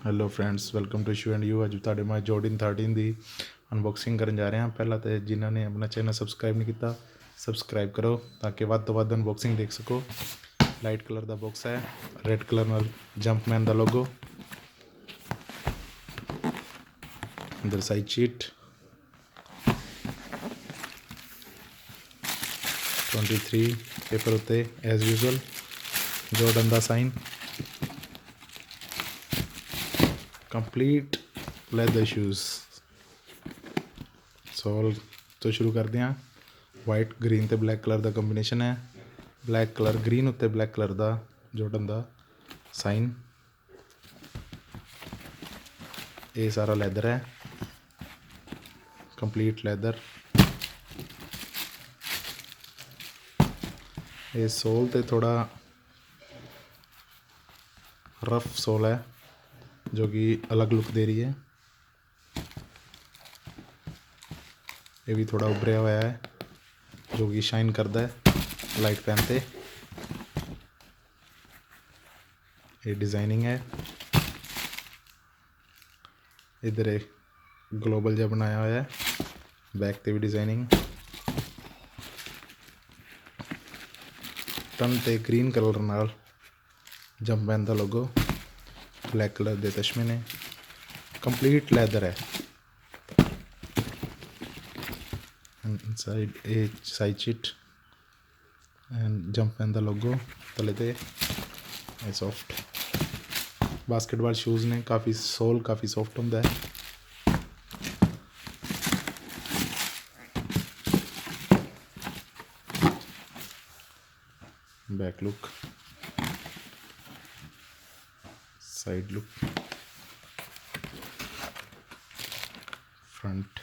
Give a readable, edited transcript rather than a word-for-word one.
Hello friends, welcome to shoe and you. ਅੱਜ ਤੁਹਾਡੇ ਮੈਂ ਜੋਰਡਨ 13 ਦੀ ਅਨਬਾਕਸਿੰਗ ਕਰਨ ਜਾ ਰਿਹਾ ਹਾਂ। ਪਹਿਲਾਂ ਤਾਂ ਜਿਨ੍ਹਾਂ ਨੇ ਆਪਣਾ ਚੈਨਲ ਸਬਸਕ੍ਰਾਈਬ ਨਹੀਂ ਕੀਤਾ, ਸਬਸਕ੍ਰਾਈਬ ਕਰੋ ਤਾਂ ਕਿ ਵੱਧ ਤੋਂ ਵੱਧ ਅਨਬਾਕਸਿੰਗ ਦੇਖ ਸਕੋ। ਲਾਈਟ ਕਲਰ ਦਾ ਬਾਕਸ ਹੈ, ਰੈੱਡ ਕਲਰ ਨਾਲ ਜੰਪਮੈਨ ਦਾ ਲੋਗੋ, ਅੰਦਰ ਸਾਈਜ਼ ਸ਼ੀਟ 23 ਪੇਪਰ ਉੱਤੇ ਐਜ਼ ਯੂਜ਼ੁਅਲ ਜੋਰਡਨ ਦਾ ਸਾਈਨ, ਕੰਪਲੀਟ ਲੈਦਰ ਸ਼ੂਜ਼। ਸੋਲ ਤੋਂ ਸ਼ੁਰੂ ਕਰਦੇ ਹਾਂ। ਵਾਈਟ ਗ੍ਰੀਨ ਅਤੇ ਬਲੈਕ ਕਲਰ ਦਾ ਕੰਬੀਨੇਸ਼ਨ ਹੈ। ਬਲੈਕ ਕਲਰ ਗ੍ਰੀਨ ਉੱਤੇ ਬਲੈਕ ਕਲਰ ਦਾ ਜੋਰਡਨ ਦਾ ਸਾਈਨ। ਇਹ ਸਾਰਾ ਲੈਦਰ ਹੈ, ਕੰਪਲੀਟ ਲੈਦਰ। ਇਹ ਸੋਲ 'ਤੇ ਥੋੜ੍ਹਾ ਰਫ ਸੋਲ ਹੈ ਜੋ ਕਿ ਅਲੱਗ ਲੁੱਕ ਦੇ ਰਹੀ ਹੈ। ਇਹ ਵੀ ਥੋੜ੍ਹਾ ਉੱਭਰਿਆ ਹੋਇਆ ਹੈ ਜੋ ਕਿ ਸ਼ਾਈਨ ਕਰਦਾ ਹੈ ਲਾਈਟ ਪੈਨ 'ਤੇ। ਇਹ ਡਿਜ਼ਾਈਨਿੰਗ ਹੈ, ਇੱਧਰ ਇਹ ਗਲੋਬਲ ਜਿਹਾ ਬਣਾਇਆ ਹੋਇਆ ਹੈ, ਬੈਕ 'ਤੇ ਵੀ ਡਿਜ਼ਾਈਨਿੰਗ। ਟਨ 'ਤੇ ਗ੍ਰੀਨ ਕਲਰ ਨਾਲ ਜੰਪਮੈਨ ਦਾ ਲੋਗੋ, ਬਲੈਕ ਕਲਰ ਦੇ ਤਸ਼ਮੇ ਨੇ। ਕੰਪਲੀਟ ਲੈਦਰ ਹੈ। ਸਾਈਡ ਇਹ ਸਾਈਡ ਸ਼ੀਟ ਐਂਡ ਜੰਪਮੈਨ ਦਾ ਲੋਗੋ ਥੱਲੇ 'ਤੇ। ਇਹ ਸੌਫਟ ਬਾਸਕਟਬਾਲ ਸ਼ੂਜ਼ ਨੇ, ਕਾਫੀ ਸੋਲ ਕਾਫੀ ਸੌਫਟ ਹੁੰਦਾ ਹੈ। Back look, side look, front.